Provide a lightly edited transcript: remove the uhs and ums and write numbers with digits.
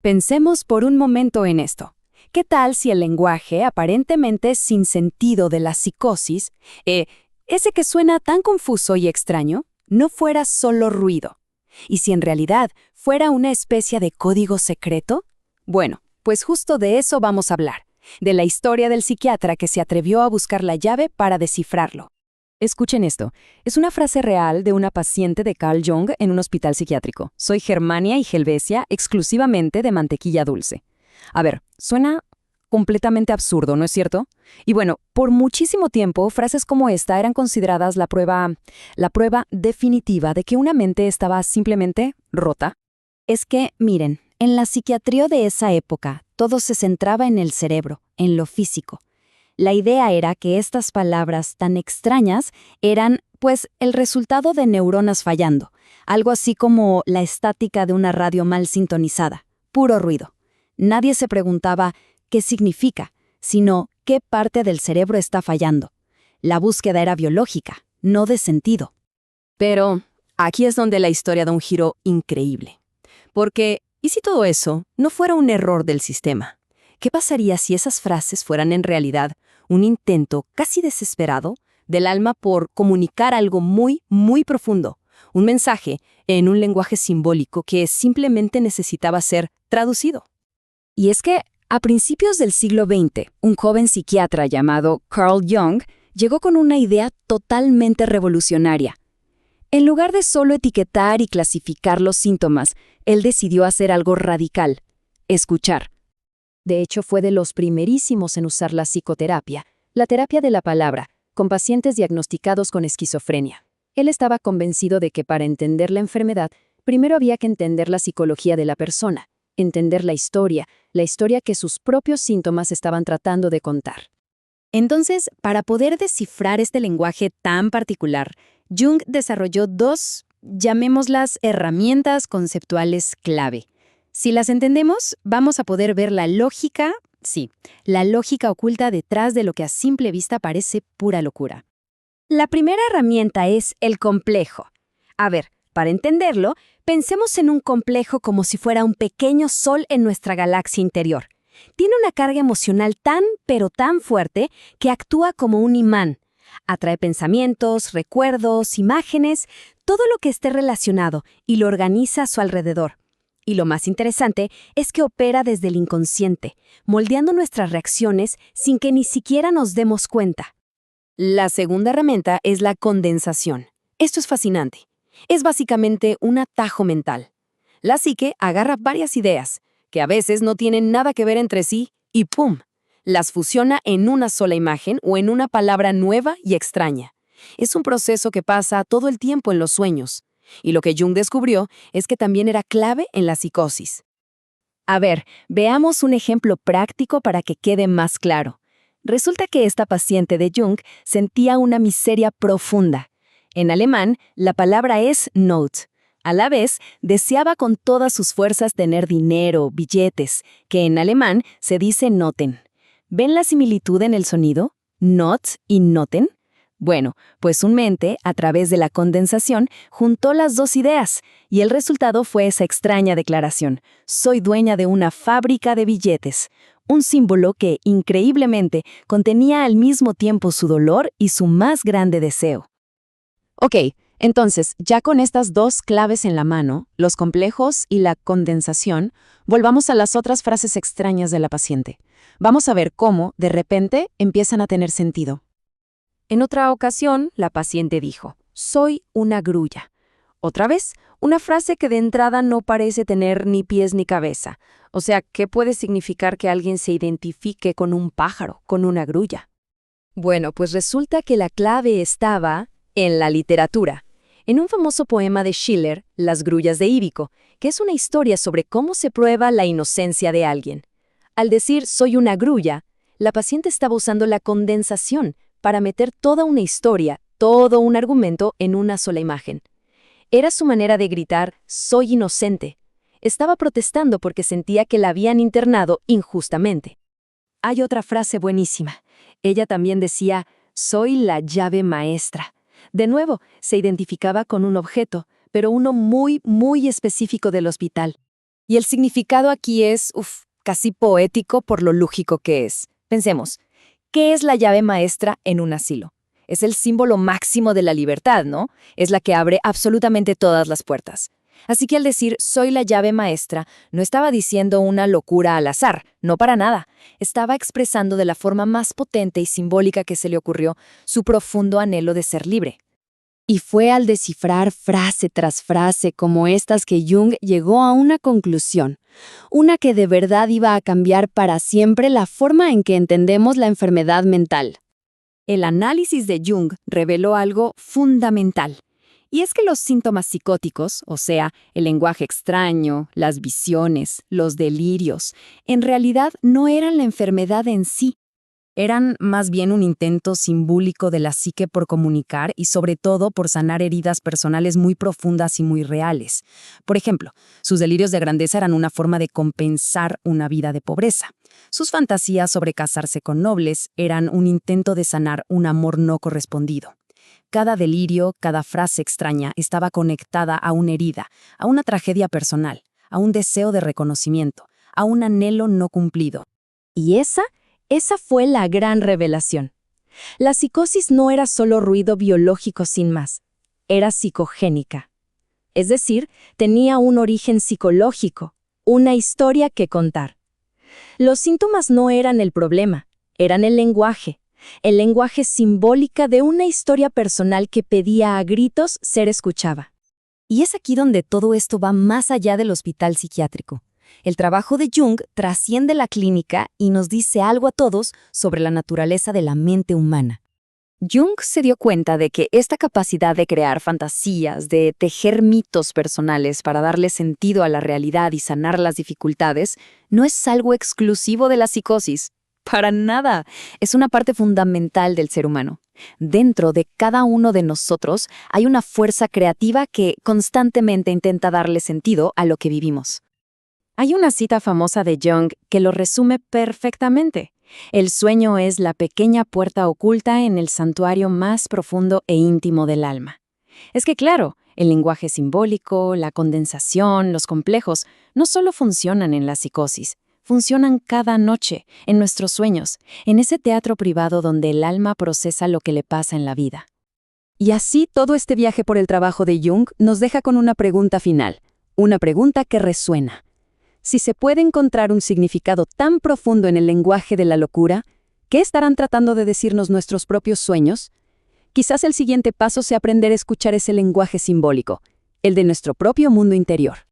Pensemos por un momento en esto. ¿Qué tal si el lenguaje aparentemente sin sentido de la psicosis, ese que suena tan confuso y extraño, no fuera solo ruido? ¿Y si en realidad fuera una especie de código secreto? Bueno, pues justo de eso vamos a hablar, de la historia del psiquiatra que se atrevió a buscar la llave para descifrarlo. Escuchen esto. Es una frase real de una paciente de Carl Jung en un hospital psiquiátrico. Soy Germania y Helvecia exclusivamente de mantequilla dulce. A ver, suena completamente absurdo, ¿no es cierto? Y bueno, por muchísimo tiempo, frases como esta eran consideradas la prueba definitiva de que una mente estaba simplemente rota. Es que, miren, en la psiquiatría de esa época, todo se centraba en el cerebro, en lo físico. La idea era que estas palabras tan extrañas eran, pues, el resultado de neuronas fallando, algo así como la estática de una radio mal sintonizada, puro ruido. Nadie se preguntaba qué significa, sino qué parte del cerebro está fallando. La búsqueda era biológica, no de sentido. Pero aquí es donde la historia da un giro increíble. Porque, ¿y si todo eso no fuera un error del sistema? ¿Qué pasaría si esas frases fueran en realidad un intento casi desesperado del alma por comunicar algo muy, muy profundo, un mensaje en un lenguaje simbólico que simplemente necesitaba ser traducido? Y es que, a principios del siglo XX, un joven psiquiatra llamado Carl Jung llegó con una idea totalmente revolucionaria. En lugar de solo etiquetar y clasificar los síntomas, él decidió hacer algo radical: escuchar. De hecho, fue de los primerísimos en usar la psicoterapia, la terapia de la palabra, con pacientes diagnosticados con esquizofrenia. Él estaba convencido de que para entender la enfermedad, primero había que entender la psicología de la persona, entender la historia que sus propios síntomas estaban tratando de contar. Entonces, para poder descifrar este lenguaje tan particular, Jung desarrolló dos, llamémoslas, herramientas conceptuales clave. Si las entendemos, vamos a poder ver la lógica oculta detrás de lo que a simple vista parece pura locura. La primera herramienta es el complejo. A ver, para entenderlo, pensemos en un complejo como si fuera un pequeño sol en nuestra galaxia interior. Tiene una carga emocional tan, pero tan fuerte que actúa como un imán. Atrae pensamientos, recuerdos, imágenes, todo lo que esté relacionado y lo organiza a su alrededor. Y lo más interesante es que opera desde el inconsciente, moldeando nuestras reacciones sin que ni siquiera nos demos cuenta. La segunda herramienta es la condensación. Esto es fascinante. Es básicamente un atajo mental. La psique agarra varias ideas, que a veces no tienen nada que ver entre sí, y ¡pum!, las fusiona en una sola imagen o en una palabra nueva y extraña. Es un proceso que pasa todo el tiempo en los sueños. Y lo que Jung descubrió es que también era clave en la psicosis. A ver, veamos un ejemplo práctico para que quede más claro. Resulta que esta paciente de Jung sentía una miseria profunda. En alemán, la palabra es Not. A la vez, deseaba con todas sus fuerzas tener dinero, billetes, que en alemán se dice Noten. ¿Ven la similitud en el sonido? Not y Noten. Bueno, pues su mente, a través de la condensación, juntó las dos ideas, y el resultado fue esa extraña declaración: soy dueña de una fábrica de billetes, un símbolo que, increíblemente, contenía al mismo tiempo su dolor y su más grande deseo. Ok, entonces, ya con estas dos claves en la mano, los complejos y la condensación, volvamos a las otras frases extrañas de la paciente. Vamos a ver cómo, de repente, empiezan a tener sentido. En otra ocasión, la paciente dijo: soy una grulla. Otra vez, una frase que de entrada no parece tener ni pies ni cabeza. O sea, ¿qué puede significar que alguien se identifique con un pájaro, con una grulla? Bueno, pues resulta que la clave estaba en la literatura. En un famoso poema de Schiller, Las grullas de Íbico, que es una historia sobre cómo se prueba la inocencia de alguien. Al decir soy una grulla, la paciente estaba usando la condensación para meter toda una historia, todo un argumento en una sola imagen. Era su manera de gritar: soy inocente. Estaba protestando porque sentía que la habían internado injustamente. Hay otra frase buenísima. Ella también decía: soy la llave maestra. De nuevo, se identificaba con un objeto, pero uno muy, muy específico del hospital. Y el significado aquí es, casi poético por lo lógico que es. Pensemos, ¿qué es la llave maestra en un asilo? Es el símbolo máximo de la libertad, ¿no? Es la que abre absolutamente todas las puertas. Así que al decir soy la llave maestra, no estaba diciendo una locura al azar, no para nada. Estaba expresando de la forma más potente y simbólica que se le ocurrió su profundo anhelo de ser libre. Y fue al descifrar frase tras frase como estas que Jung llegó a una conclusión, una que de verdad iba a cambiar para siempre la forma en que entendemos la enfermedad mental. El análisis de Jung reveló algo fundamental. Y es que los síntomas psicóticos, o sea, el lenguaje extraño, las visiones, los delirios, en realidad no eran la enfermedad en sí. Eran más bien un intento simbólico de la psique por comunicar y sobre todo por sanar heridas personales muy profundas y muy reales. Por ejemplo, sus delirios de grandeza eran una forma de compensar una vida de pobreza. Sus fantasías sobre casarse con nobles eran un intento de sanar un amor no correspondido. Cada delirio, cada frase extraña estaba conectada a una herida, a una tragedia personal, a un deseo de reconocimiento, a un anhelo no cumplido. Y esa fue la gran revelación. La psicosis no era solo ruido biológico sin más, era psicogénica. Es decir, tenía un origen psicológico, una historia que contar. Los síntomas no eran el problema, eran el lenguaje simbólica de una historia personal que pedía a gritos ser escuchada. Y es aquí donde todo esto va más allá del hospital psiquiátrico. El trabajo de Jung trasciende la clínica y nos dice algo a todos sobre la naturaleza de la mente humana. Jung se dio cuenta de que esta capacidad de crear fantasías, de tejer mitos personales para darle sentido a la realidad y sanar las dificultades, no es algo exclusivo de la psicosis. Para nada. Es una parte fundamental del ser humano. Dentro de cada uno de nosotros hay una fuerza creativa que constantemente intenta darle sentido a lo que vivimos. Hay una cita famosa de Jung que lo resume perfectamente. El sueño es la pequeña puerta oculta en el santuario más profundo e íntimo del alma. Es que claro, el lenguaje simbólico, la condensación, los complejos, no solo funcionan en la psicosis, funcionan cada noche, en nuestros sueños, en ese teatro privado donde el alma procesa lo que le pasa en la vida. Y así todo este viaje por el trabajo de Jung nos deja con una pregunta final, una pregunta que resuena. Si se puede encontrar un significado tan profundo en el lenguaje de la locura, ¿qué estarán tratando de decirnos nuestros propios sueños? Quizás el siguiente paso sea aprender a escuchar ese lenguaje simbólico, el de nuestro propio mundo interior.